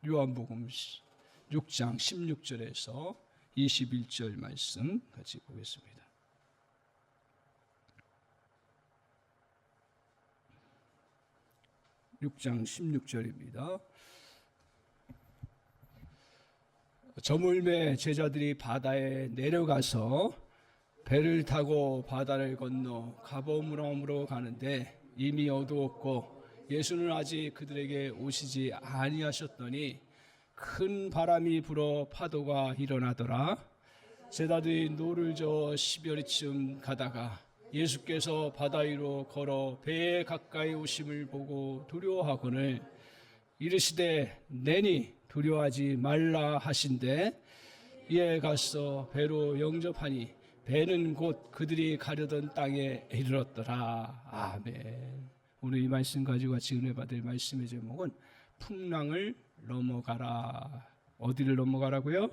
요한복음 6장 16절에서 21절 말씀 같이 보겠습니다. (6장 16절입니다) 저물매 제자들이 바다에 내려가서 배를 타고 바다를 건너 가버나움으로 가는데 이미 어두웠고 예수는 아직 그들에게 오시지 아니하셨더니 큰 바람이 불어 파도가 일어나더라. 제자들이 노를 저어 10여리쯤 가다가 예수께서 바다 위로 걸어 배에 가까이 오심을 보고 두려워하거늘 이르시되 내니 두려워하지 말라 하신대 이에 가서 배로 영접하니 배는 곧 그들이 가려던 땅에 이르렀더라. 아멘. 오늘 이 말씀 가지고 같이 은혜 받을 말씀의 제목은 풍랑을 넘어가라. 어디를 넘어가라고요?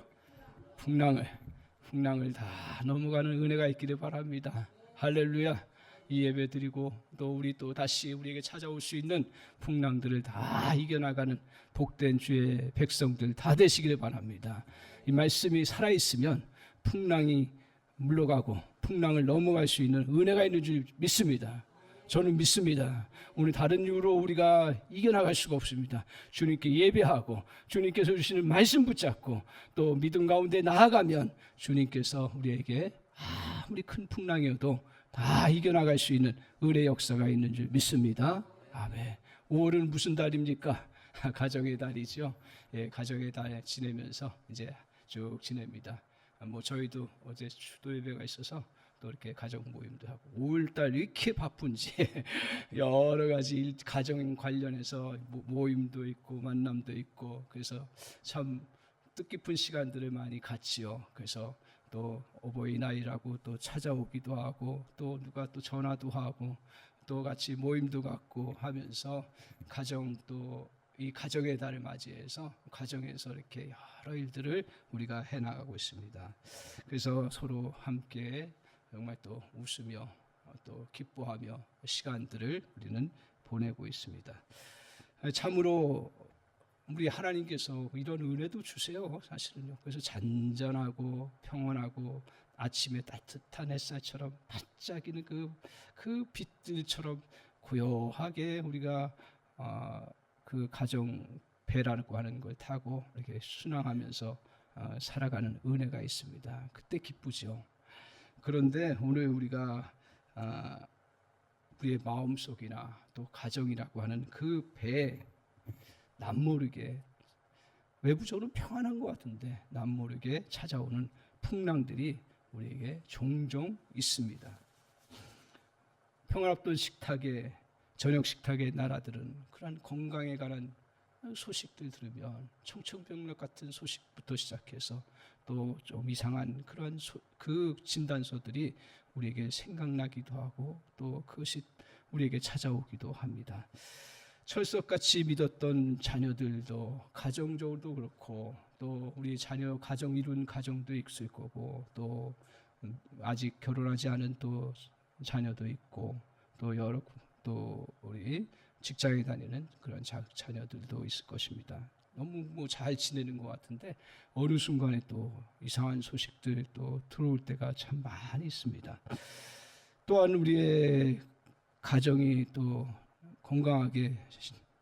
풍랑을 다 넘어가는 은혜가 있기를 바랍니다. 할렐루야. 이 예배 드리고 또 우리 또 다시 우리에게 찾아올 수 있는 풍랑들을 다 이겨나가는 복된 주의 백성들 다 되시기를 바랍니다. 이 말씀이 살아있으면 풍랑이 물러가고 풍랑을 넘어갈 수 있는 은혜가 있는 줄 믿습니다. 저는 믿습니다. 오늘 다른 이유로 우리가 이겨나갈 수가 없습니다. 주님께 예배하고 주님께서 주시는 말씀 붙잡고 또 믿음 가운데 나아가면 주님께서 우리에게 아무리 큰 풍랑이어도 다 이겨나갈 수 있는 은혜 역사가 있는 줄 믿습니다. 아멘. 5월은 무슨 달입니까? 가정의 달이죠. 예, 가정의 달 지내면서 이제 쭉 지냅니다. 저희도 어제 주도 예배가 있어서 또 이렇게 가정 모임도 하고 5월달 이렇게 바쁜지 여러 가지 가정 관련해서 모임도 있고 만남도 있고 그래서 참 뜻깊은 시간들을 많이 갖지요. 그래서 또 어버이날이라고 또 찾아오기도 하고 또 누가 또 전화도 하고 또 같이 모임도 갖고 하면서 가정 또 이 가정의 달을 맞이해서 가정에서 이렇게 여러 일들을 우리가 해나가고 있습니다. 그래서 서로 함께 정말 또 웃으며 또 기뻐하며 시간들을 우리는 보내고 있습니다. 참으로 우리 하나님께서 이런 은혜도 주세요. 사실은요. 그래서 잔잔하고 평온하고 아침에 따뜻한 햇살처럼 반짝이는 그 빛들처럼 고요하게 우리가 그 가정 배라고 하는 걸 타고 이렇게 순항하면서 살아가는 은혜가 있습니다. 그때 기쁘죠. 그런데 오늘 우리가 우리의 마음속이나 또 가정이라고 하는 그 배에 남모르게 외부적으로 평안한 것 같은데 남모르게 찾아오는 풍랑들이 우리에게 종종 있습니다. 평화롭던 식탁에 저녁 식탁의 나라들은 그런 건강에 관한 소식들 들으면 청천벽력 같은 소식부터 시작해서 또 좀 이상한 그런 그 진단서들이 우리에게 생각나기도 하고 또 그것이 우리에게 찾아오기도 합니다. 철석같이 믿었던 자녀들도 가정적으로도 그렇고 또 우리 자녀 가정 이룬 가정도 있을 거고 또 아직 결혼하지 않은 또 자녀도 있고 또 우리 직장에 다니는 그런 자녀들도 있을 것입니다. 너무 잘 지내는 것 같은데 어느 순간에 또 이상한 소식들 또 들어올 때가 참 많이 있습니다. 또한 우리의 가정이 또 건강하게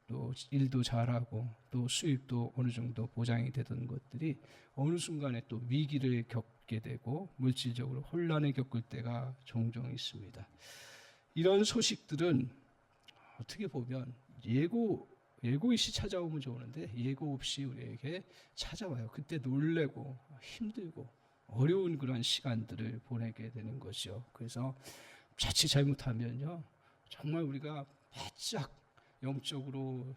또 일도 잘하고 또 수입도 어느 정도 보장이 되던 것들이 어느 순간에 또 위기를 겪게 되고 물질적으로 혼란을 겪을 때가 종종 있습니다. 이런 소식들은 어떻게 보면 예고일시 찾아오면 좋은데 예고 없이 우리에게 찾아와요. 그때 놀래고 힘들고 어려운 그런 시간들을 보내게 되는 거죠. 그래서 자칫 잘못하면요 정말 우리가 바짝 영적으로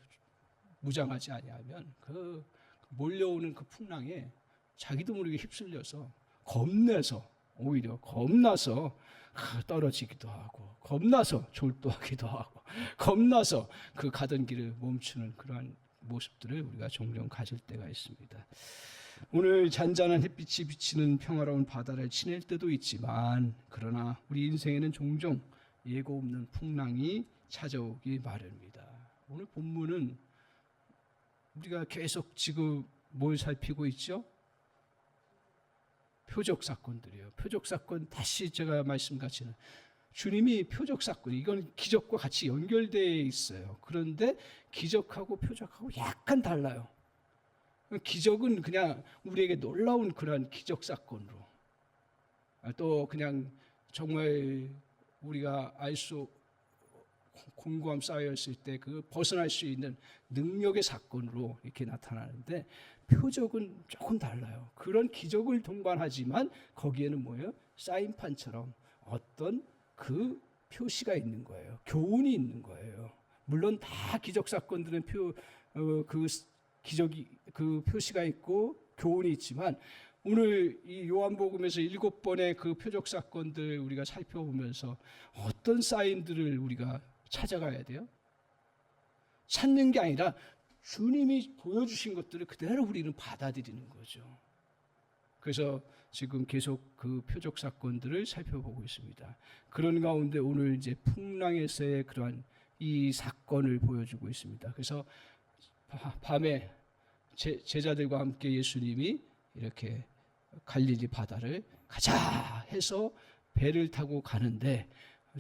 무장하지 아니하면 그 몰려오는 그 풍랑에 자기도 모르게 휩쓸려서 오히려 겁나서 떨어지기도 하고 겁나서 졸도하기도 하고 겁나서 그 가던 길을 멈추는 그러한 모습들을 우리가 종종 가질 때가 있습니다. 오늘 잔잔한 햇빛이 비치는 평화로운 바다를 지낼 때도 있지만 그러나 우리 인생에는 종종 예고 없는 풍랑이 찾아오기 마련입니다. 오늘 본문은 우리가 계속 지금 뭘 살피고 있죠? 표적 사건들이에요. 표적 사건, 다시 제가 말씀같이는 주님이 표적 사건, 이건 기적과 같이 연결되어 있어요. 그런데 기적하고 표적하고 약간 달라요. 기적은 그냥 우리에게 놀라운 그런 기적 사건으로, 또 그냥 정말 우리가 알 수 공고함 쌓여있을 때 그 벗어날 수 있는 능력의 사건으로 이렇게 나타나는데, 표적은 조금 달라요. 그런 기적을 동반하지만 거기에는 뭐예요? 사인판처럼 어떤 그 표시가 있는 거예요. 교훈이 있는 거예요. 물론 다 기적 사건들은 그 기적이 그 표시가 있고 교훈이 있지만, 오늘 이 요한복음에서 7번의 그 표적 사건들 우리가 살펴보면서 어떤 사인들을 우리가 찾아가야 돼요? 찾는 게 아니라 주님이 보여주신 것들을 그대로 우리는 받아들이는 거죠. 그래서 지금 계속 그 표적 사건들을 살펴보고 있습니다. 그런 가운데 오늘 이제 풍랑에서의 그러한 이 사건을 보여주고 있습니다. 그래서 밤에 제자들과 함께 예수님이 이렇게 갈릴리 바다를 가자 해서 배를 타고 가는데,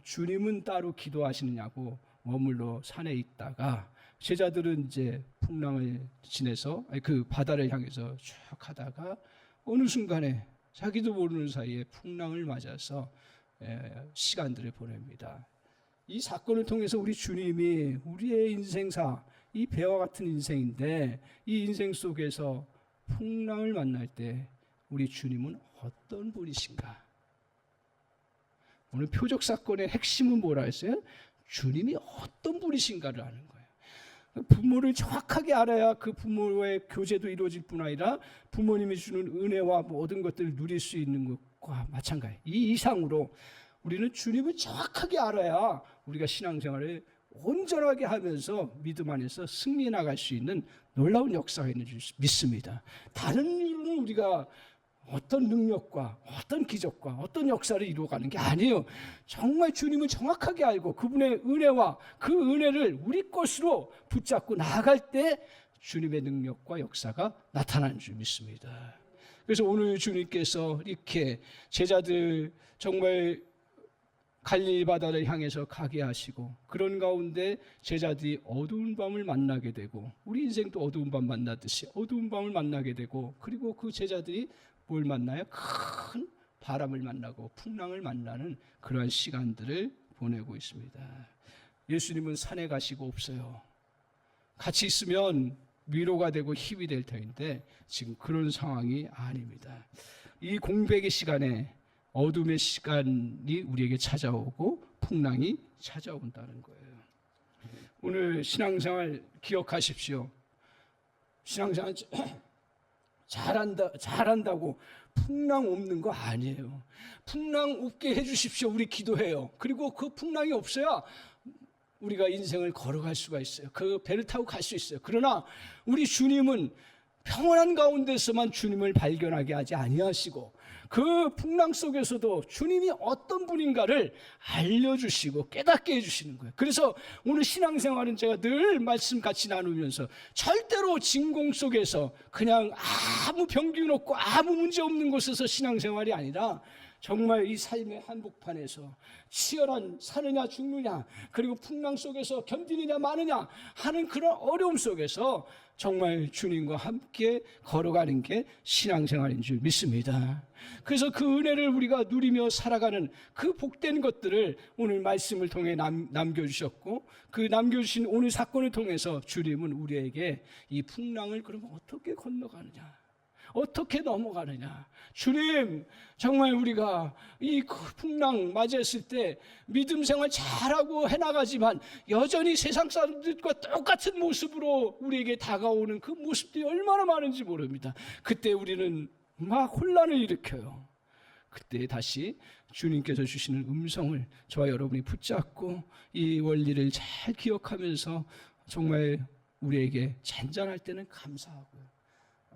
주님은 따로 기도하시느냐고 머물러 산에 있다가 제자들은 이제 풍랑을 지내서 그 바다를 향해서 쭉 하다가 어느 순간에 자기도 모르는 사이에 풍랑을 맞아서 시간들을 보냅니다. 이 사건을 통해서 우리 주님이 우리의 인생사, 이 배와 같은 인생인데 이 인생 속에서 풍랑을 만날 때 우리 주님은 어떤 분이신가? 오늘 표적 사건의 핵심은 뭐라 했어요? 주님이 어떤 분이신가를 아는 거예요. 부모를 정확하게 알아야 그 부모의 교제도 이루어질 뿐 아니라 부모님이 주는 은혜와 모든 것들을 누릴 수 있는 것과 마찬가지. 이 이상으로 우리는 주님을 정확하게 알아야 우리가 신앙생활을 온전하게 하면서 믿음 안에서 승리해 나갈 수 있는 놀라운 역사가 있는 줄 믿습니다. 다른 이유는 우리가 어떤 능력과 어떤 기적과 어떤 역사를 이루어가는 게 아니에요. 정말 주님을 정확하게 알고 그분의 은혜와 그 은혜를 우리 것으로 붙잡고 나아갈 때 주님의 능력과 역사가 나타나는 줄 믿습니다. 그래서 오늘 주님께서 이렇게 제자들 정말 갈릴리 바다를 향해서 가게 하시고, 그런 가운데 제자들이 어두운 밤을 만나게 되고, 우리 인생도 어두운 밤 만나듯이 어두운 밤을 만나게 되고, 그리고 그 제자들이 뭘 만나요? 큰 바람을 만나고 풍랑을 만나는 그러한 시간들을 보내고 있습니다. 예수님은 산에 가시고 없어요. 같이 있으면 위로가 되고 힘이 될 터인데 지금 그런 상황이 아닙니다. 이 공백의 시간에 어둠의 시간이 우리에게 찾아오고 풍랑이 찾아온다는 거예요. 오늘 신앙생활 기억하십시오. 신앙생활 잘한다고 풍랑 없는 거 아니에요. 풍랑 없게 해주십시오. 우리 기도해요. 그리고 그 풍랑이 없어야 우리가 인생을 걸어갈 수가 있어요. 그 배를 타고 갈 수 있어요. 그러나 우리 주님은 평온한 가운데서만 주님을 발견하게 하지 아니하시고, 그 풍랑 속에서도 주님이 어떤 분인가를 알려주시고 깨닫게 해주시는 거예요. 그래서 오늘 신앙생활은 제가 늘 말씀 같이 나누면서 절대로 진공 속에서 그냥 아무 병균 없고 아무 문제 없는 곳에서 신앙생활이 아니라 정말 이 삶의 한복판에서 치열한 사느냐 죽느냐, 그리고 풍랑 속에서 견디느냐 마느냐 하는 그런 어려움 속에서 정말 주님과 함께 걸어가는 게 신앙생활인 줄 믿습니다. 그래서 그 은혜를 우리가 누리며 살아가는 그 복된 것들을 오늘 말씀을 통해 남겨주셨고, 그 남겨주신 오늘 사건을 통해서 주님은 우리에게 이 풍랑을 그러면 어떻게 건너가느냐, 어떻게 넘어가느냐. 주님, 정말 우리가 이 풍랑 맞이했을 때 믿음 생활 잘하고 해나가지만 여전히 세상 사람들과 똑같은 모습으로 우리에게 다가오는 그 모습들이 얼마나 많은지 모릅니다. 그때 우리는 막 혼란을 일으켜요. 그때 다시 주님께서 주시는 음성을 저와 여러분이 붙잡고 이 원리를 잘 기억하면서 정말 우리에게 잔잔할 때는 감사하고요,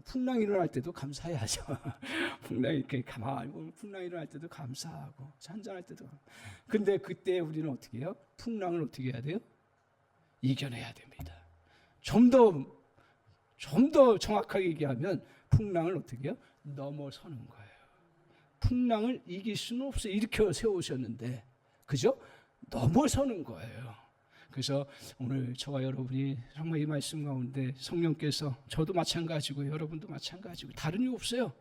풍랑이 일어날 때도 감사해야죠. 풍랑이 이렇게 가만히 보면 풍랑이 일어날 때도 감사하고 잔잔할 때도. 근데 그때 우리는 어떻게 해요? 풍랑을 어떻게 해야 돼요? 이겨내야 됩니다. 좀 더 좀 더 정확하게 얘기하면 풍랑을 어떻게 해요? 넘어서는 거예요. 풍랑을 이길 수는 없어요. 일으켜 세우셨는데, 그죠? 넘어서는 거예요. 그래서 오늘 저와 여러분이 정말 이 말씀 가운데 성령께서, 저도 마찬가지고 여러분도 마찬가지고 다른 이유 없어요.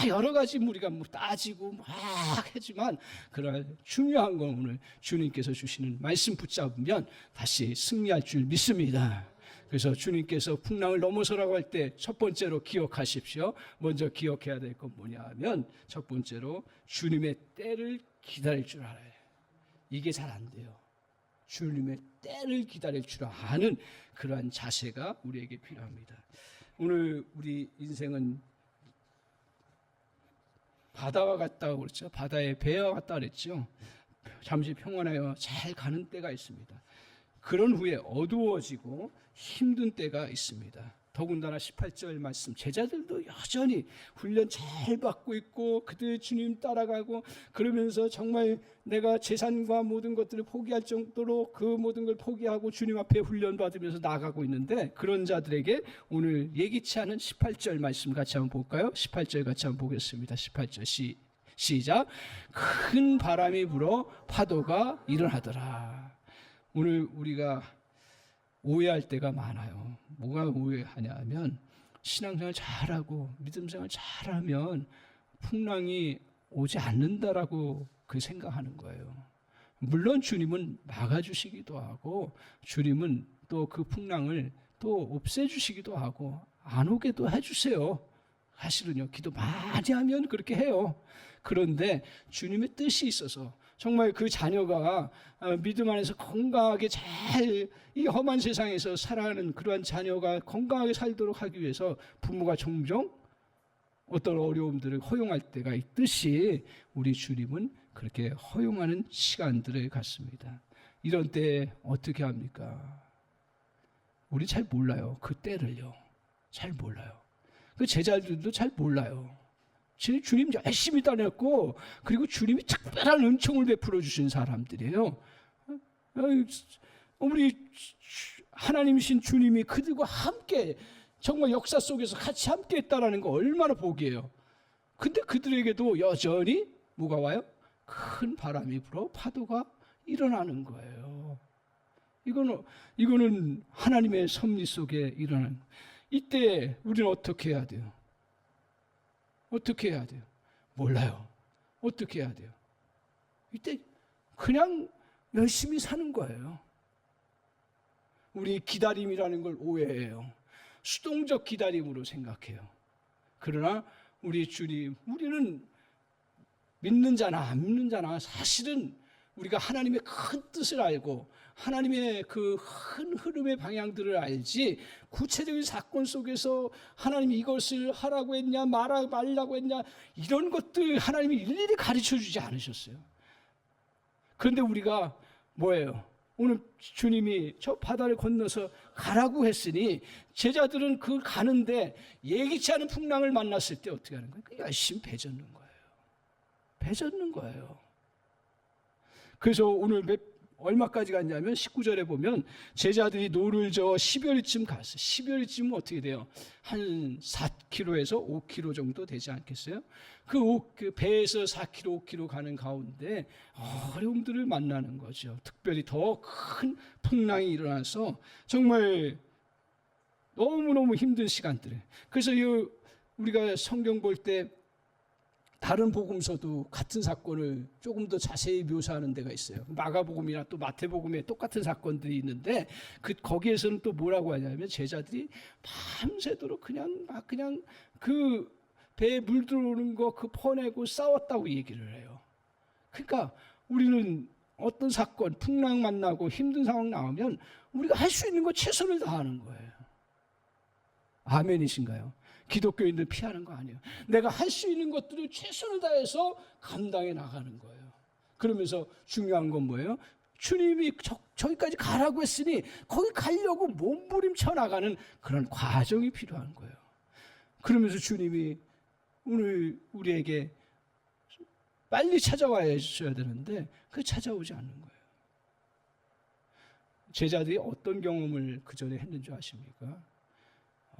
여러 가지 우리가 따지고 막 하지만, 그러나 중요한 건 오늘 주님께서 주시는 말씀 붙잡으면 다시 승리할 줄 믿습니다. 그래서 주님께서 풍랑을 넘어서라고 할 때 첫 번째로 기억하십시오. 먼저 기억해야 될 건 뭐냐 하면, 첫 번째로 주님의 때를 기다릴 줄 알아요. 이게 잘 안 돼요. 주님의 때를 기다릴 줄 아는 그러한 자세가 우리에게 필요합니다. 오늘 우리 인생은 바다와 같다고 그랬죠. 바다의 배와 같다 그랬죠. 잠시 평온하여 잘 가는 때가 있습니다. 그런 후에 어두워지고 힘든 때가 있습니다. 더군다나 18절 말씀, 제자들도 여전히 훈련 잘 받고 있고 그들 주님 따라가고, 그러면서 정말 내가 재산과 모든 것들을 포기할 정도로 그 모든 걸 포기하고 주님 앞에 훈련 받으면서 나아가고 있는데, 그런 자들에게 오늘 예기치 않은 18절 말씀 같이 한번 볼까요? 18절 같이 한번 보겠습니다. 18절 시작. 큰 바람이 불어 파도가 일어나더라. 오늘 우리가 오해할 때가 많아요. 뭐가 오해하냐 하면, 신앙생활 잘하고 믿음생활 잘하면 풍랑이 오지 않는다라고 그 생각하는 거예요. 물론 주님은 막아주시기도 하고, 주님은 또 그 풍랑을 또 없애주시기도 하고 안 오게도 해주세요. 사실은요, 기도 많이 하면 그렇게 해요. 그런데 주님의 뜻이 있어서 정말 그 자녀가 믿음 안에서 건강하게 잘 이 험한 세상에서 살아가는 그러한 자녀가 건강하게 살도록 하기 위해서 부모가 종종 어떤 어려움들을 허용할 때가 있듯이, 우리 주님은 그렇게 허용하는 시간들을 갖습니다. 이런 때 어떻게 합니까? 우리 잘 몰라요. 그 때를요. 잘 몰라요. 그 제자들도 잘 몰라요. 주님 열심히 따냈고, 그리고 주님이 특별한 은총을 베풀어 주신 사람들이에요. 우리 하나님이신 주님이 그들과 함께 정말 역사 속에서 같이 함께 했다라는 거 얼마나 복이에요. 근데 그들에게도 여전히 뭐가 와요? 큰 바람이 불어 파도가 일어나는 거예요. 이거는 하나님의 섭리 속에 일어나는 거예요. 이때 우리는 어떻게 해야 돼요? 어떻게 해야 돼요? 몰라요. 어떻게 해야 돼요? 이때 그냥 열심히 사는 거예요. 우리 기다림이라는 걸 오해해요. 수동적 기다림으로 생각해요. 그러나 우리 주님, 우리는 믿는 자나 안 믿는 자나 사실은 우리가 하나님의 큰 뜻을 알고 하나님의 그 큰 흐름의 방향들을 알지, 구체적인 사건 속에서 하나님이 이것을 하라고 했냐 말라고 했냐 이런 것들 하나님이 일일이 가르쳐 주지 않으셨어요. 그런데 우리가 뭐예요? 오늘 주님이 저 바다를 건너서 가라고 했으니 제자들은 그 가는데 예기치 않은 풍랑을 만났을 때 어떻게 하는 거예요? 열심히 배 젓는 거예요. 배 젓는 거예요. 그래서 오늘 얼마까지 갔냐면 19절에 보면 제자들이 노를 저어 10여리쯤 갔어요. 10여리쯤은 어떻게 돼요? 한 4km에서 5km 정도 되지 않겠어요? 그 배에서 4km, 5km 가는 가운데 어려움들을 만나는 거죠. 특별히 더 큰 풍랑이 일어나서 정말 너무너무 힘든 시간들. 그래서 우리가 성경 볼 때 다른 복음서도 같은 사건을 조금 더 자세히 묘사하는 데가 있어요. 마가복음이나 또 마태복음에 똑같은 사건들이 있는데 거기에서는 또 뭐라고 하냐면 제자들이 밤새도록 그냥 그 배에 물 들어오는 거 그 퍼내고 싸웠다고 얘기를 해요. 그러니까 우리는 어떤 사건, 풍랑 만나고 힘든 상황 나오면 우리가 할 수 있는 거 최선을 다하는 거예요. 아멘이신가요? 기독교인들 피하는 거 아니에요. 내가 할 수 있는 것들을 최선을 다해서 감당해 나가는 거예요. 그러면서 중요한 건 뭐예요? 주님이 저기까지 가라고 했으니 거기 가려고 몸부림쳐 나가는 그런 과정이 필요한 거예요. 그러면서 주님이 오늘 우리에게 빨리 찾아와야 주셔야 되는데 그 찾아오지 않는 거예요. 제자들이 어떤 경험을 그 전에 했는지 아십니까?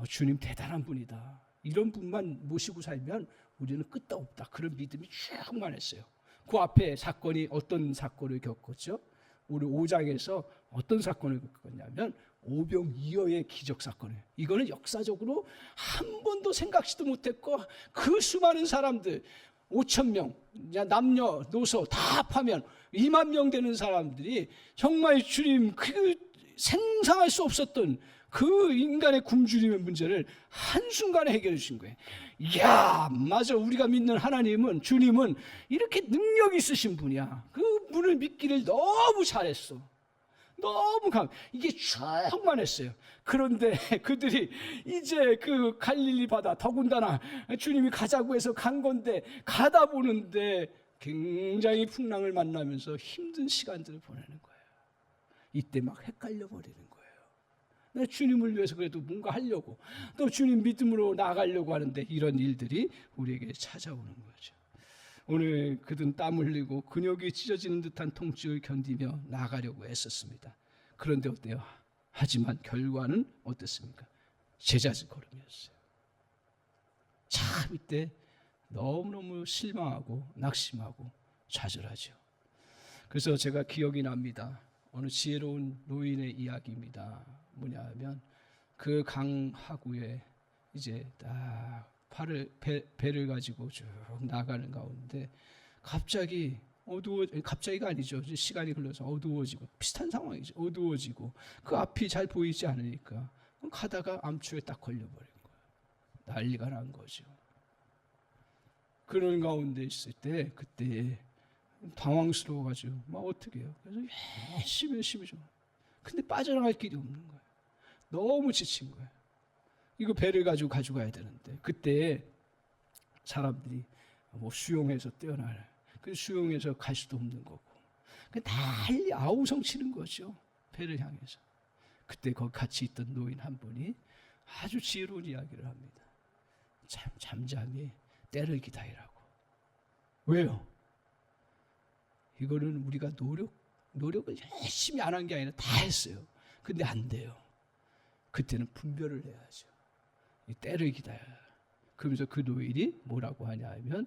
주님 대단한 분이다. 이런 분만 모시고 살면 우리는 끝도 없다. 그런 믿음이 충만했어요. 그 앞에 사건이 어떤 사건을 겪었죠? 우리 5장에서 어떤 사건을 겪었냐면 오병이어의 기적 사건이에요. 이거는 역사적으로 한 번도 생각지도 못했고 그 수많은 사람들 5,000명 남녀노소 다 합하면 2만 명 되는 사람들이 정말 주님 그 생상할 수 없었던 그 인간의 굶주림의 문제를 한순간에 해결해 주신 거예요. 이야, 맞아. 우리가 믿는 하나님은, 주님은 이렇게 능력 있으신 분이야. 그 분을 믿기를 너무 잘했어. 너무 이게 충만했어요. 그런데 그들이 이제 그 갈릴리 바다, 더군다나 주님이 가자고 해서 간 건데, 가다 보는데 굉장히 풍랑을 만나면서 힘든 시간들을 보내는 거예요. 이때 막 헷갈려 버리는 거예요. 주님을 위해서 그래도 뭔가 하려고 또 주님 믿음으로 나아가려고 하는데 이런 일들이 우리에게 찾아오는 거죠. 오늘 그들은 땀 흘리고 근육이 찢어지는 듯한 통증을 견디며 나아가려고 애썼습니다. 그런데 어때요? 하지만 결과는 어땠습니까? 제자질 걸음이었어요. 참 이때 너무너무 실망하고 낙심하고 좌절하죠. 그래서 제가 기억이 납니다. 어느 지혜로운 노인의 이야기입니다. 뭐냐면 그 강하구에 이제 딱 배를 가지고 쭉 나가는 가운데 갑자기가 아니죠. 시간이 흘러서 어두워지고 비슷한 상황이죠. 어두워지고 그 앞이 잘 보이지 않으니까 가다가 암초에 딱 걸려버린 거예요. 난리가 난 거죠. 그런 가운데 있을 때 그때 당황스러워가지고 막 어떻게 해요? 그래서 열심히 좀. 근데 빠져나갈 길이 없는 거예요. 너무 지친 거예요. 이거 배를 가지고 가져가야 되는데 그때 사람들이 뭐 수용해서 뛰어나요. 그 수용해서 갈 수도 없는 거고. 난리 아우성 치는 거죠. 배를 향해서. 그때 거기 같이 있던 노인 한 분이 아주 지혜로운 이야기를 합니다. 잠잠히 때를 기다리라고. 왜요? 이거는 우리가 노력을 열심히 안 한 게 아니라 다 했어요. 근데 안 돼요. 그때는 분별을 해야죠. 이 때를 기다려요. 그러면서 그 노인이 뭐라고 하냐 하면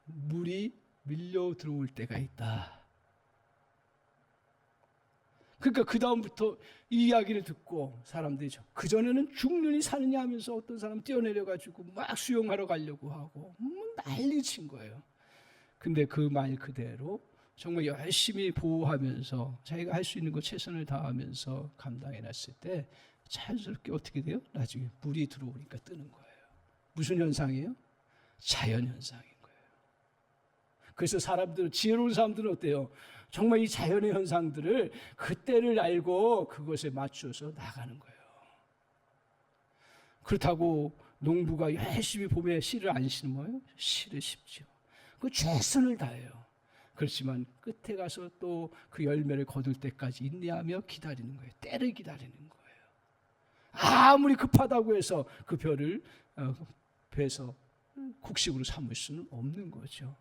물이 밀려 들어올 때가 있다. 그러니까 그 다음부터 이 이야기를 듣고 사람들이 그전에는 죽느니 사느냐 하면서 어떤 사람 뛰어내려가지고 막 수용하러 가려고 하고 난리친 거예요. 근데 그 말 그대로 정말 열심히 보호하면서 자기가 할 수 있는 거 최선을 다하면서 감당해놨을 때 자연스럽게 어떻게 돼요? 나중에 물이 들어오니까 뜨는 거예요. 무슨 현상이에요? 자연현상인 거예요. 그래서 지혜로운 사람들은 어때요? 정말 이 자연의 현상들을 그때를 알고 그것에 맞춰서 나가는 거예요. 그렇다고 농부가 열심히 봄에 씨를 안 심어요? 씨를 심죠. 그 최선을 다해요. 그렇지만 끝에 가서 또 그 열매를 거둘 때까지 인내하며 기다리는 거예요. 때를 기다리는 거예요. 아무리 급하다고 해서 그 벼를 베서 곡식으로 삼을 수는 없는 거죠.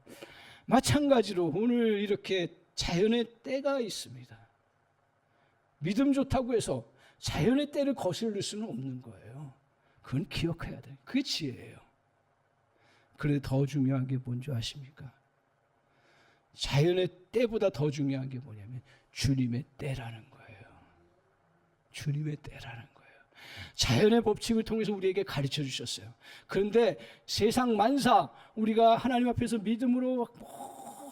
마찬가지로 오늘 이렇게 자연의 때가 있습니다. 믿음 좋다고 해서 자연의 때를 거슬릴 수는 없는 거예요. 그건 기억해야 돼요. 그게 지혜예요. 그런데 더 중요한 게 뭔지 아십니까? 자연의 때보다 더 중요한 게 뭐냐면 주님의 때라는 거예요. 주님의 때라는 거예요. 자연의 법칙을 통해서 우리에게 가르쳐 주셨어요. 그런데 세상 만사 우리가 하나님 앞에서 믿음으로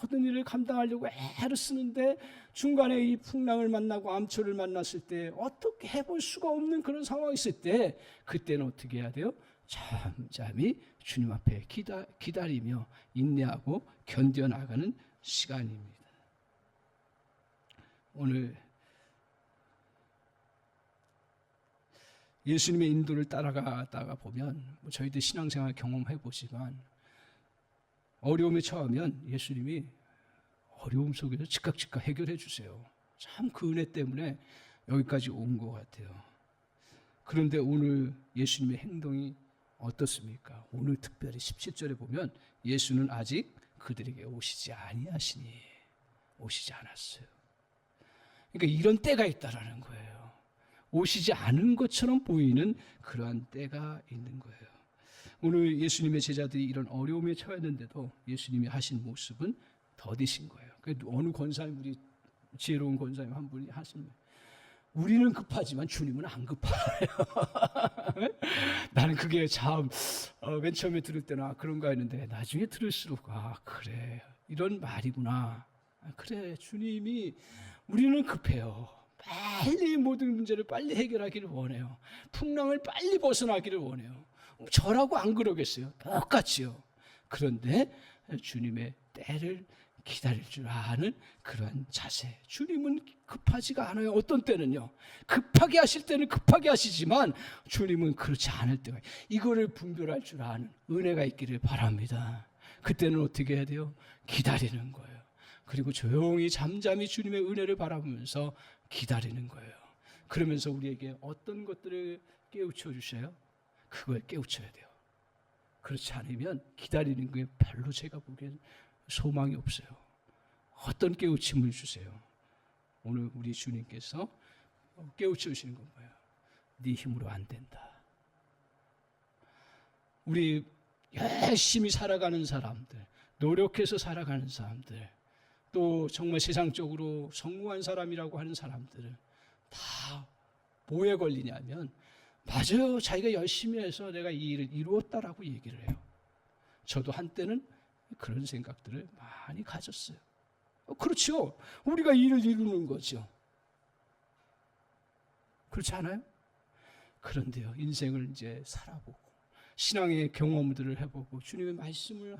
모든 일을 감당하려고 애를 쓰는데 중간에 이 풍랑을 만나고 암초를 만났을 때 어떻게 해볼 수가 없는 그런 상황이 있을 때 그때는 어떻게 해야 돼요? 잠잠히 주님 앞에 기다리며 인내하고 견뎌나가는 시간입니다. 오늘 예수님의 인도를 따라가다가 보면 저희들 신앙생활 경험해 보지만 어려움에 처하면 예수님이 어려움 속에서 즉각 해결해 주세요. 참 그 은혜 때문에 여기까지 온 것 같아요. 그런데 오늘 예수님의 행동이 어떻습니까? 오늘 특별히 17절에 보면 예수는 아직 그들에게 오시지 아니하시니 오시지 않았어요. 그러니까 이런 때가 있다라는 거예요. 오시지 않은 것처럼 보이는 그러한 때가 있는 거예요. 오늘 예수님의 제자들이 이런 어려움에 처했는데도 예수님이 하신 모습은 더디신 거예요. 어느 권사님, 우리 지혜로운 권사님 한 분이 하신 거예요. 우리는 급하지만 주님은 안 급하래요. 나는 그게 참 맨 처음에 들을 때는 그런가 했는데 나중에 들을수록 그래, 이런 말이구나. 그래, 주님이, 우리는 급해요. 빨리 모든 문제를 빨리 해결하기를 원해요. 풍랑을 빨리 벗어나기를 원해요. 저라고 안 그러겠어요? 똑같이요. 그런데 주님의 때를 기다릴 줄 아는 그러한 자세. 주님은 급하지가 않아요. 어떤 때는요, 급하게 하실 때는 급하게 하시지만 주님은 그렇지 않을 때가, 이거를 분별할 줄 아는 은혜가 있기를 바랍니다. 그때는 어떻게 해야 돼요? 기다리는 거예요. 그리고 조용히 잠잠히 주님의 은혜를 바라보면서 기다리는 거예요. 그러면서 우리에게 어떤 것들을 깨우쳐 주셔요? 그걸 깨우쳐야 돼요. 그렇지 않으면 기다리는 게 별로 제가 보기엔 소망이 없어요. 어떤 깨우침을 주세요? 오늘 우리 주님께서 깨우쳐 주시는 건 뭐예요? 네 힘으로 안 된다. 우리 열심히 살아가는 사람들, 노력해서 살아가는 사람들, 또 정말 세상적으로 성공한 사람이라고 하는 사람들은 다 뭐에 걸리냐면, 맞아요, 자기가 열심히 해서 내가 이 일을 이루었다라고 얘기를 해요. 저도 한때는 그런 생각들을 많이 가졌어요. 그렇죠, 우리가 일을 이루는 거죠. 그렇지 않아요? 그런데요, 인생을 이제 살아보고 신앙의 경험들을 해보고 주님의 말씀을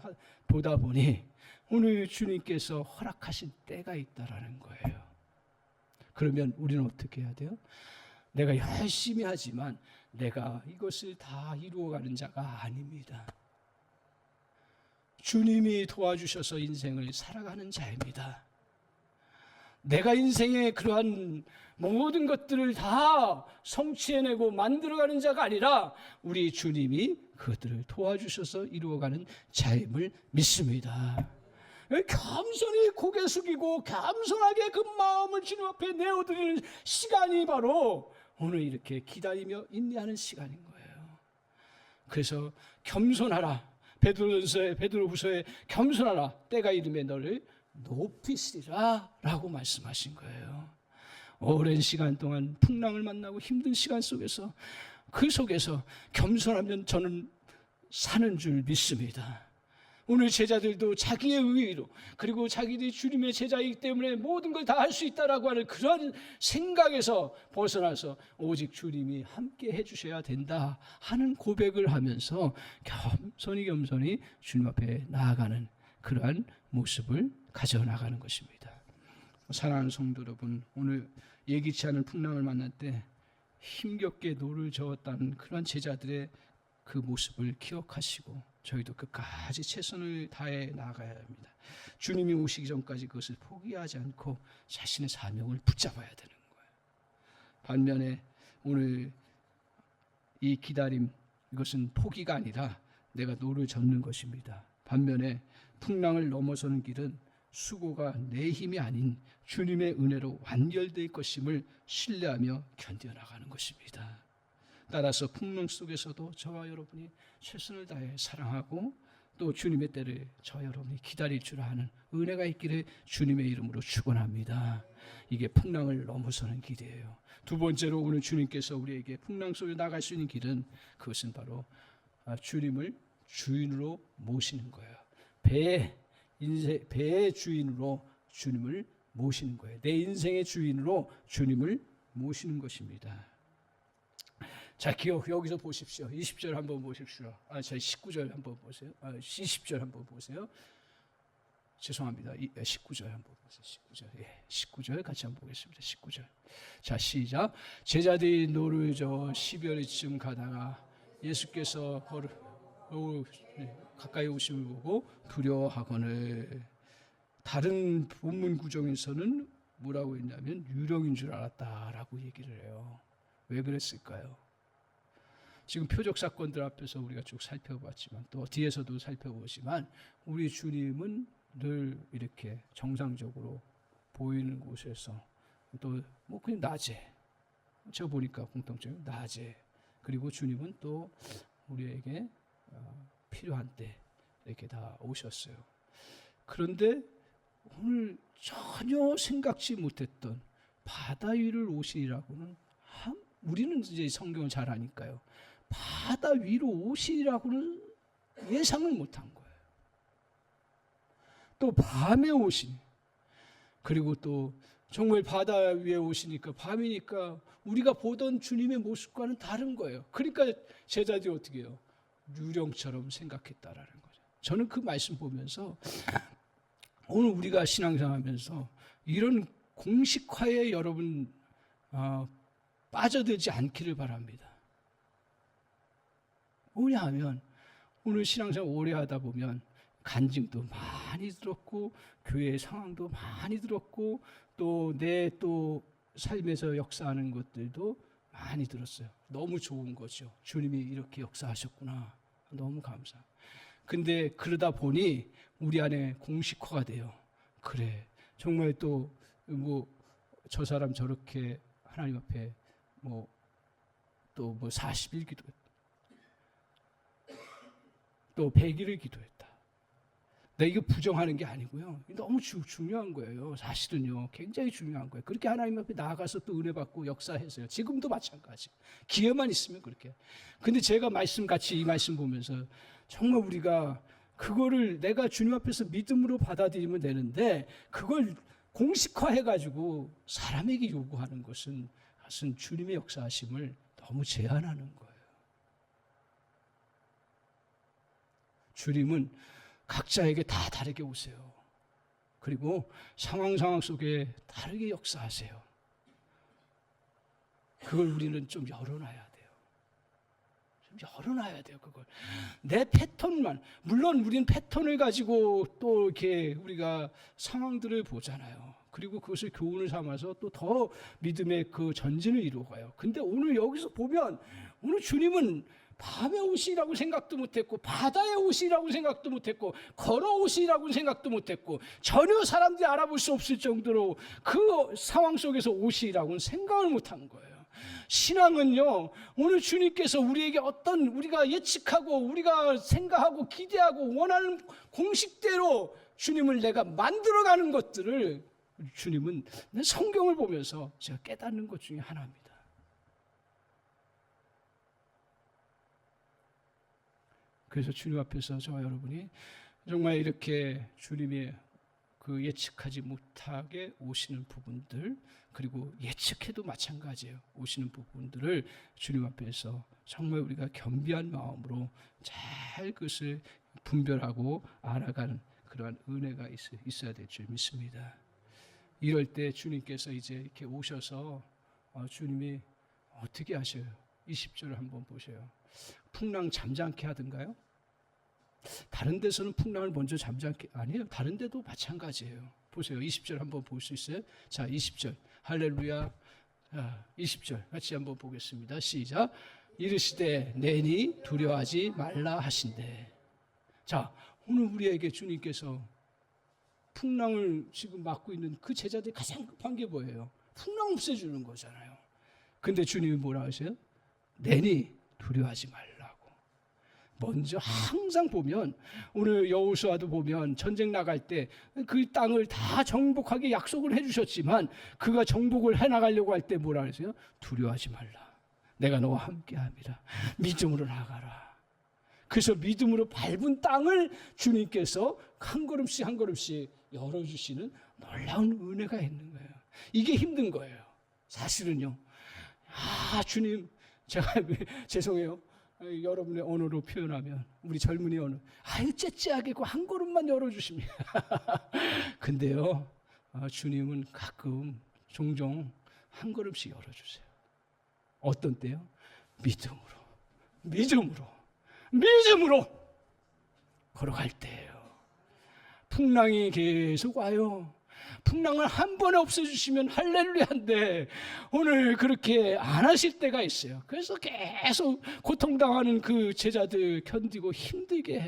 보다 보니 오늘 주님께서 허락하신 때가 있다라는 거예요. 그러면 우리는 어떻게 해야 돼요? 내가 열심히 하지만 내가 이것을 다 이루어가는 자가 아닙니다. 주님이 도와주셔서 인생을 살아가는 자입니다. 내가 인생의 그러한 모든 것들을 다 성취해내고 만들어가는 자가 아니라 우리 주님이 그것들을 도와주셔서 이루어가는 자임을 믿습니다. 겸손히 고개 숙이고 겸손하게 그 마음을 주님 앞에 내어드리는 시간이 바로 오늘 이렇게 기다리며 인내하는 시간인 거예요. 그래서 겸손하라. 베드로후서에 겸손하라. 때가 이르매 너를 높이시리라 라고 말씀하신 거예요. 오랜 시간 동안 풍랑을 만나고 힘든 시간 속에서, 그 속에서 겸손하면 저는 사는 줄 믿습니다. 오늘 제자들도 자기의 의의로, 그리고 자기들이 주님의 제자이기 때문에 모든 걸 다 할 수 있다라고 하는 그런 생각에서 벗어나서 오직 주님이 함께 해주셔야 된다 하는 고백을 하면서 겸손히 주님 앞에 나아가는 그러한 모습을 가져나가는 것입니다. 사랑하는 성도 여러분, 오늘 예기치 않은 풍랑을 만날 때 힘겹게 노를 저었다는 그런 제자들의 그 모습을 기억하시고 저희도 끝까지 최선을 다해 나아가야 합니다. 주님이 오시기 전까지 그것을 포기하지 않고 자신의 사명을 붙잡아야 되는 거예요. 반면에 오늘 이 기다림, 이것은 포기가 아니라 내가 노를 젓는 것입니다. 반면에 풍랑을 넘어서는 길은 수고가 내 힘이 아닌 주님의 은혜로 완결될 것임을 신뢰하며 견뎌나가는 것입니다. 따라서 풍랑 속에서도 저와 여러분이 최선을 다해 사랑하고 또 주님의 때를 저와 여러분이 기다릴 줄 아는 은혜가 있기를 주님의 이름으로 축원합니다. 이게 풍랑을 넘어서는 길이에요. 두 번째로 오늘 주님께서 우리에게 풍랑 속에 나갈 수 있는 길은, 그것은 바로 주님을 주인으로 모시는 거예요. 배의 주인으로 주님을 모시는 거예요. 내 인생의 주인으로 주님을 모시는 것입니다. 자, 여기서 보십시오. 20절 한번 보십시오. 저희 19절 한번 보세요. 20절 한번 보세요. 죄송합니다. 19절 한번 보세요. 19절. 19절 같이 한번 보겠습니다. 19절. 자, 시작. 제자들이 노를 저어 12월쯤 가다가 예수께서 가까이 오심을 보고 두려워하거늘. 다른 본문 구정에서는 뭐라고 했냐면 유령인 줄 알았다라고 얘기를 해요. 왜 그랬을까요? 지금 표적 사건들 앞에서 우리가 쭉 살펴봤지만 또 뒤에서도 살펴보지만 우리 주님은 늘 이렇게 정상적으로 보이는 곳에서 또 뭐 그냥 낮에 저 보니까 공통점이 낮에, 그리고 주님은 또 우리에게 필요한 때 이렇게 다 오셨어요. 그런데 오늘 전혀 생각지 못했던 바다 위를 오시리라고는, 우리는 이제 성경을 잘 아니까요, 바다 위로 오시리라고는 예상을 못한 거예요. 또 밤에 오시니, 그리고 또 정말 바다 위에 오시니까 밤이니까 우리가 보던 주님의 모습과는 다른 거예요. 그러니까 제자들이 어떻게 해요? 유령처럼 생각했다라는 거죠. 저는 그 말씀 보면서 오늘 우리가 신앙생활하면서 이런 공식화에 여러분 빠져들지 않기를 바랍니다. 왜냐하면 오늘 신앙생활 오래 하다 보면 간증도 많이 들었고 교회의 상황도 많이 들었고 또 내 삶에서 역사하는 것들도 많이 들었어요. 너무 좋은 거죠. 주님이 이렇게 역사하셨구나. 너무 감사. 근데 그러다 보니 우리 안에 공식화가 돼요. 그래, 정말 또 저 사람 저렇게 하나님 앞에 또 40일 기도했다, 또 100일을 기도했다. 나 이거 부정하는 게 아니고요. 너무 중요한 거예요. 사실은요, 굉장히 중요한 거예요. 그렇게 하나님 앞에 나아가서 또 은혜 받고 역사했어요. 지금도 마찬가지. 기회만 있으면 그렇게. 근데 제가 같이 이 말씀 보면서 정말 우리가 그거를 내가 주님 앞에서 믿음으로 받아들이면 되는데, 그걸 공식화해가지고 사람에게 요구하는 것은 주님의 역사하심을 너무 제한하는 거예요. 주님은 각자에게 다 다르게 오세요. 그리고 상황 속에 다르게 역사하세요. 그걸 우리는 좀 열어놔야 돼요. 그걸. 내 패턴만, 물론 우리는 패턴을 가지고 또 이렇게 우리가 상황들을 보잖아요. 그리고 그것을 교훈을 삼아서 또 더 믿음의 그 전진을 이루어가요. 근데 오늘 여기서 보면 오늘 주님은 밤에 오시라고 생각도 못했고, 바다에 오시라고 생각도 못했고, 걸어오시라고 생각도 못했고, 전혀 사람들이 알아볼 수 없을 정도로 그 상황 속에서 오시라고는 생각을 못한 거예요. 신앙은요, 오늘 주님께서 우리에게 우리가 예측하고 우리가 생각하고 기대하고 원하는 공식대로 주님을 내가 만들어가는 것들을 주님은 성경을 보면서 제가 깨닫는 것 중에 하나입니다. 그래서 주님 앞에서 저와 여러분이 정말 이렇게 주님의 그 예측하지 못하게 오시는 부분들, 그리고 예측해도 마찬가지예요. 오시는 부분들을 주님 앞에서 정말 우리가 겸비한 마음으로 잘 그것을 분별하고 알아가는 그러한 은혜가 있어야 될 줄 믿습니다. 이럴 때 주님께서 이제 이렇게 오셔서 주님이 어떻게 하셔요? 20절을 한번 보세요. 풍랑 잠잠케 하던가요? 다른 데서는 풍랑을 먼저 잠잠케, 아니에요. 다른 데도 마찬가지예요. 보세요. 20절 한번 볼 수 있어요? 자, 20절. 할렐루야. 20절 같이 한번 보겠습니다. 시작. 이르시되 내니 두려워하지 말라 하신대. 자, 오늘 우리에게 주님께서 풍랑을 지금 맡고 있는 그 제자들이 가장 급한 게 뭐예요? 풍랑 없애주는 거잖아요. 근데 주님이 뭐라 하세요? 내니 두려워하지 말라고. 먼저 항상 보면 오늘 여호수아도 보면 전쟁 나갈 때 그 땅을 다 정복하게 약속을 해주셨지만 그가 정복을 해나가려고 할 때 뭐라 그러세요? 두려워하지 말라. 내가 너와 함께함이라. 믿음으로 나가라. 그래서 믿음으로 밟은 땅을 주님께서 한 걸음씩 한 걸음씩 열어주시는 놀라운 은혜가 있는 거예요. 이게 힘든 거예요. 사실은요. 주님, 제가 죄송해요. 여러분의 언어로 표현하면 우리 젊은이 언어, 째째하게 한 걸음만 열어주십니다. 근데요, 주님은 가끔 종종 한 걸음씩 열어주세요. 어떤 때요? 믿음으로 걸어갈 때예요. 풍랑이 계속 와요. 풍랑을 한 번에 없애주시면 할렐루야인데 오늘 그렇게 안 하실 때가 있어요. 그래서 계속 고통당하는 그 제자들 견디고 힘들게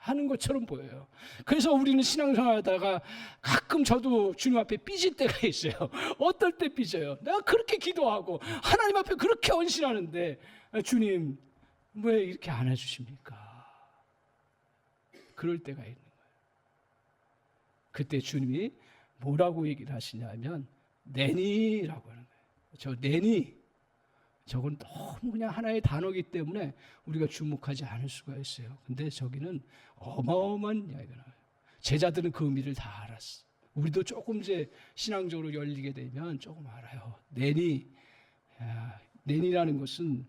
하는 것처럼 보여요. 그래서 우리는 신앙생활하다가 가끔 저도 주님 앞에 삐질 때가 있어요. 어떨 때 삐져요. 내가 그렇게 기도하고 하나님 앞에 그렇게 헌신하는데 주님 왜 이렇게 안 해주십니까? 그럴 때가 있는 거예요. 그때 주님이 뭐라고 얘기를 하시냐면 내니라고 하는 거예요. 저 내니, 저건 너무 그냥 하나의 단어이기 때문에 우리가 주목하지 않을 수가 있어요. 근데 저기는 어마어마한 이야기가 나와요. 제자들은 그 의미를 다 알았어. 우리도 조금 이제 신앙적으로 열리게 되면 조금 알아요. 내니, 내니라는 것은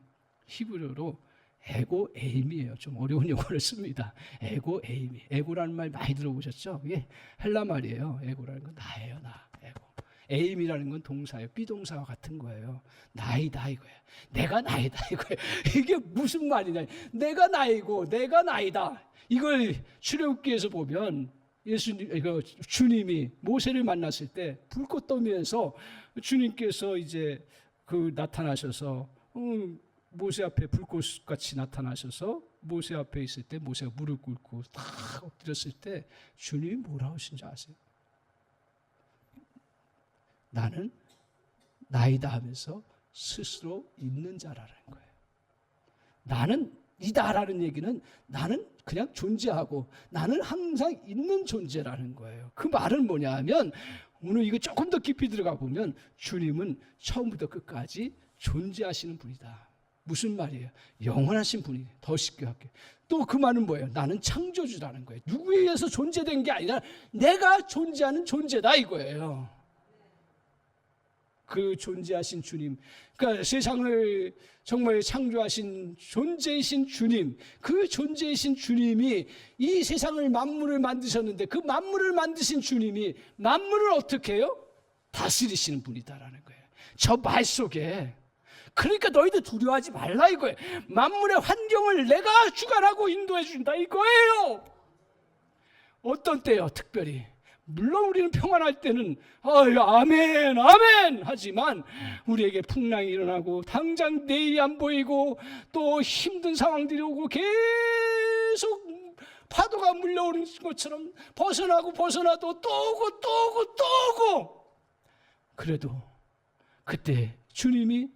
히브리어로 에고 에임이에요. 좀 어려운 용어를 씁니다. 에고 에임이. 에고라는 말 많이 들어보셨죠? 이게 헬라 말이에요. 에고라는 건 나예요, 나. 에고. 에임이라는 건 동사예요. 비동사와 같은 거예요. 나이다 이거예요. 내가 나이다 이거예요. 이게 무슨 말이냐? 내가 나이고 내가 나이다. 이걸 출애굽기에서 보면 주님이 모세를 만났을 때 불꽃 떠면서 주님께서 이제 나타나셔서 모세 앞에 불꽃같이 나타나셔서 모세 앞에 있을 때 모세가 무릎 꿇고 딱 엎드렸을 때 주님이 뭐라 하신지 아세요? 나는 나이다 하면서 스스로 있는 자라는 거예요. 나는 이다라는 얘기는 나는 그냥 존재하고 나는 항상 있는 존재라는 거예요. 그 말은 뭐냐 하면 오늘 이거 조금 더 깊이 들어가 보면 주님은 처음부터 끝까지 존재하시는 분이다. 무슨 말이에요? 영원하신 분이. 더 쉽게 할게요. 또 그 말은 뭐예요? 나는 창조주라는 거예요. 누구에 의해서 존재된 게 아니라 내가 존재하는 존재다 이거예요. 그 존재하신 주님, 그러니까 세상을 정말 창조하신 존재이신 주님, 그 존재이신 주님이 이 세상을 만물을 만드셨는데 그 만물을 만드신 주님이 만물을 어떻게 해요? 다스리시는 분이다라는 거예요. 저 말 속에. 그러니까 너희들 두려워하지 말라 이거예요. 만물의 환경을 내가 주관하고 인도해 준다 이거예요. 어떤 때요? 특별히. 물론 우리는 평안할 때는 아멘 아멘 하지만 우리에게 풍랑이 일어나고 당장 내일이 안 보이고 또 힘든 상황들이 오고 계속 파도가 물려오는 것처럼 벗어나고 벗어나도 또 오고 또 오고 또 오고 그래도 그때 주님이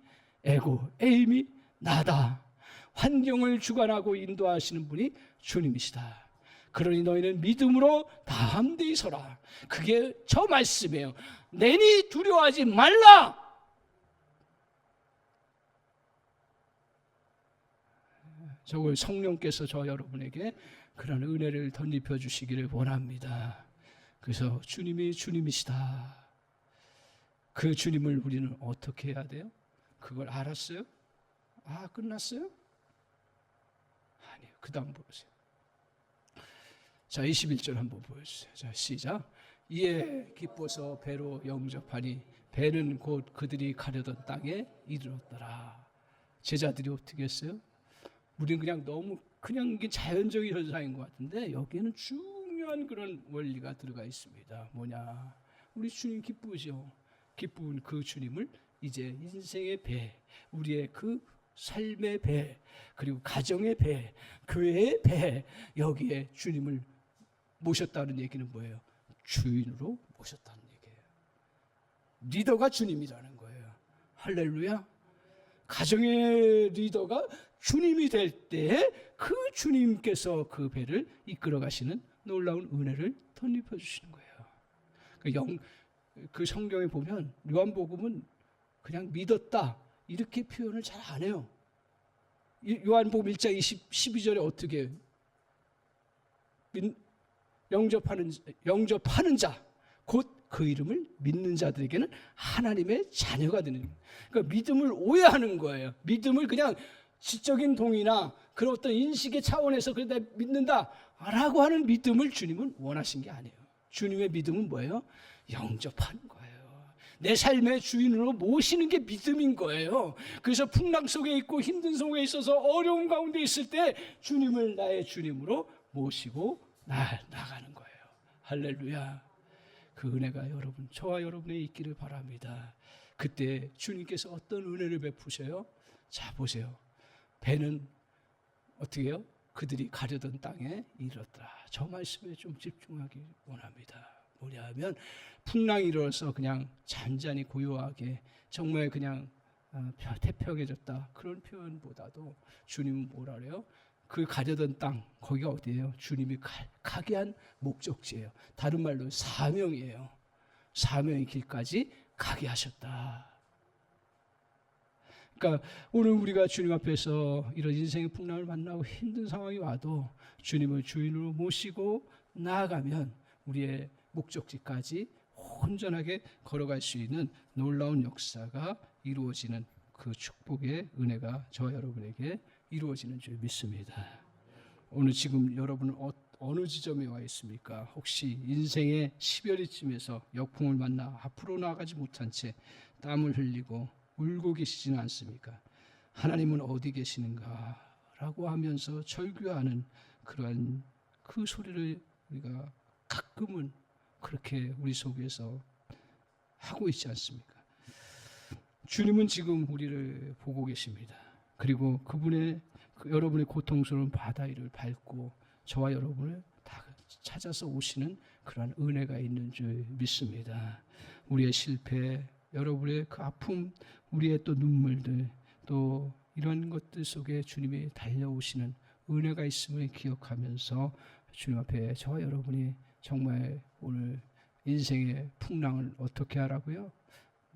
에임이 나다. 환경을 주관하고 인도하시는 분이 주님이시다. 그러니 너희는 믿음으로 담대히 서라. 그게 저 말씀이에요. 내니 두려워하지 말라. 저걸 성령께서 저 여러분에게 그런 은혜를 덧입혀 주시기를 원합니다. 그래서 주님이 주님이시다. 그 주님을 우리는 어떻게 해야 돼요? 그걸 알았어요? 끝났어요? 아니요. 그 다음 보세요. 자, 21절 한번 보여주세요. 자, 시작. 이에 기뻐서 배로 영접하니 배는 곧 그들이 가려던 땅에 이르렀더라. 제자들이 어떻게 했어요? 우리는 그냥 너무 그냥 이게 자연적인 현상인 것 같은데 여기에는 중요한 그런 원리가 들어가 있습니다. 뭐냐? 우리 주님 기쁘죠. 기쁜 그 주님을 이제 인생의 배, 우리의 그 삶의 배, 그리고 가정의 배, 교회의 배, 여기에 주님을 모셨다는 얘기는 뭐예요? 주인으로 모셨다는 얘기예요. 리더가 주님이라는 거예요. 할렐루야. 가정의 리더가 주님이 될 때 그 주님께서 그 배를 이끌어 가시는 놀라운 은혜를 덧입혀 주시는 거예요. 그 성경에 보면 요한복음은 그냥 믿었다 이렇게 표현을 잘 안 해요. 요한복음 1장 12절에 어떻게 영접하는 자, 곧 그 이름을 믿는 자들에게는 하나님의 자녀가 되는 거예요. 그러니까 믿음을 오해하는 거예요. 믿음을 그냥 지적인 동의나 그런 어떤 인식의 차원에서 그러다 믿는다라고 하는 믿음을 주님은 원하신 게 아니에요. 주님의 믿음은 뭐예요? 영접하는 거예요. 내 삶의 주인으로 모시는 게 믿음인 거예요. 그래서 풍랑 속에 있고 힘든 속에 있어서 어려운 가운데 있을 때 주님을 나의 주님으로 모시고 나가는 거예요. 할렐루야. 그 은혜가 여러분, 저와 여러분에 있기를 바랍니다. 그때 주님께서 어떤 은혜를 베푸셔요? 자, 보세요. 배는 어떻게 해요? 그들이 가려던 땅에 이르렀더라. 저 말씀에 좀 집중하기 원합니다. 뭐냐 하면 풍랑이 일어서 그냥 잔잔히 고요하게 정말 그냥 태평해졌다 그런 표현보다도 주님은 뭐라 그래요? 그 가려던 땅 거기가 어디예요? 주님이 가게 한 목적지예요. 다른 말로 사명이에요. 사명의 길까지 가게 하셨다. 그러니까 오늘 우리가 주님 앞에서 이런 인생의 풍랑을 만나고 힘든 상황이 와도 주님을 주인으로 모시고 나아가면 우리의 목적지까지 온전하게 걸어갈 수 있는 놀라운 역사가 이루어지는 그 축복의 은혜가 저와 여러분에게 이루어지는 줄 믿습니다. 오늘 지금 여러분은 어느 지점에 와 있습니까? 혹시 인생의 10여리쯤에서 역풍을 만나 앞으로 나아가지 못한 채 땀을 흘리고 울고 계시지는 않습니까? 하나님은 어디 계시는가? 라고 하면서 절규하는 그러한 그 소리를 우리가 가끔은 그렇게 우리 속에서 하고 있지 않습니까? 주님은 지금 우리를 보고 계십니다. 그리고 그분의 여러분의 고통스러운 바다 위를 밟고 저와 여러분을 다 찾아서 오시는 그러한 은혜가 있는 줄 믿습니다. 우리의 실패, 여러분의 그 아픔, 우리의 또 눈물들, 또 이런 것들 속에 주님이 달려오시는 은혜가 있음을 기억하면서 주님 앞에 저와 여러분이 정말 오늘 인생의 풍랑을 어떻게 하라고요?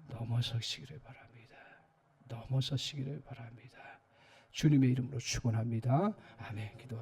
넘어서시기를 바랍니다. 넘어서시기를 바랍니다. 주님의 이름으로 축원합니다. 아멘. 기도하겠습니다.